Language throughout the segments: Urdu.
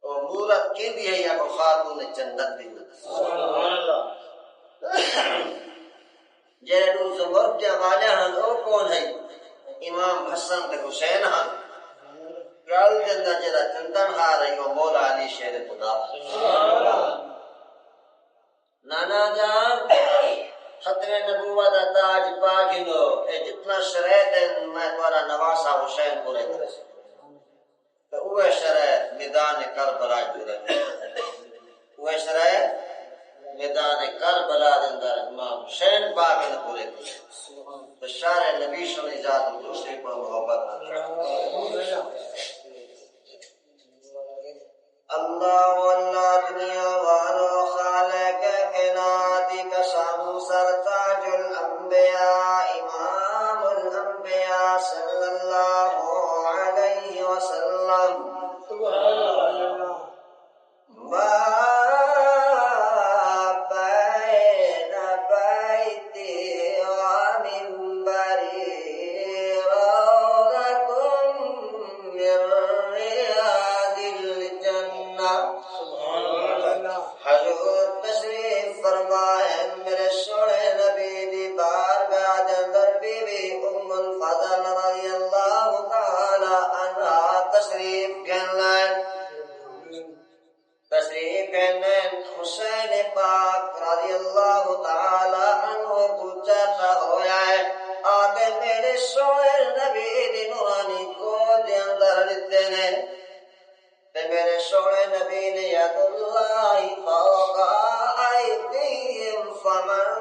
اور مورت کی بھی ہے یا کو خاتون جنت بھی سبحان اللہ جیڑو زمر کے والے ہن او کون ہے امام حسن تے حسین ہن گل جندا جڑا چندن ہار ہے وہ مولا علی شیر خدا سبحان اللہ نانا جان ختم نبوت دا تاج پاگنو اے جتنا شرائط ہے میں تمہارا نواسا حسین پورے کرے تو وہ شرائط میدان کربلا جڑے وہ شرائط میدان کربلا دے اندر امام حسین پاک نے پورے کیے تو شارع نبی شنی ذات دوسری پر محبت اللہ واللہ دنیا والو خالق کائنات کا شام سرتاج الانبیاء امام الانبیاء صلی اللہ علیہ وسلم سبحان اللہ حسین پاک رضی اللہ تعالی عنہ پوچھتا ہویا ہے آگے میرے سونے نبی دی نورانی کو دے اندر لیتے نے تے میرے سونے نبی نے ید اللہ فوق ایدیہم فمن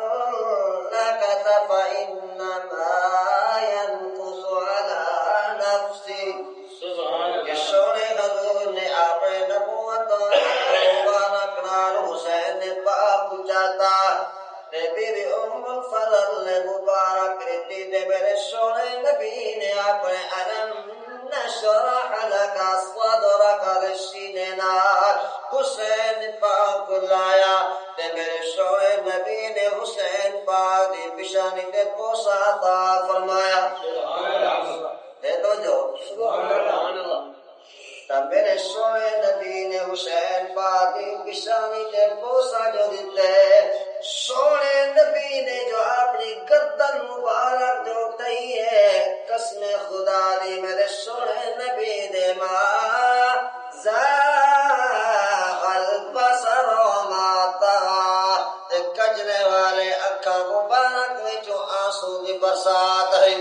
نکث فإنما ينقص على نفسه سبحان اللہ سونے حضور نے اپنے نبوت حسین پاک جاتا تے بی بی ام الفضل نے مبارک رہتی دے میرے سونے نبی نے اپنے علم نشرح لک صدرک للسینے نار حسین پاک لایا تے میرے سونے نبی نے حسین پاک دی پیشانی تے بوسا عطا فرمایا سبحان اللہ دے دو جو سبحان اللہ تب میرے سونے نبی نے حسین پاک کی پیشانی تے بوسا جو دیتے سونے نبی نے جو اپنی گردن مبارک جو اٹھائی ہے قسم خدا دی میرے سونے نبی دے ماں زاغ البصر وما طغى تے کجرے والے اکھاں مبارک وچوں آنسو دی برسات ہے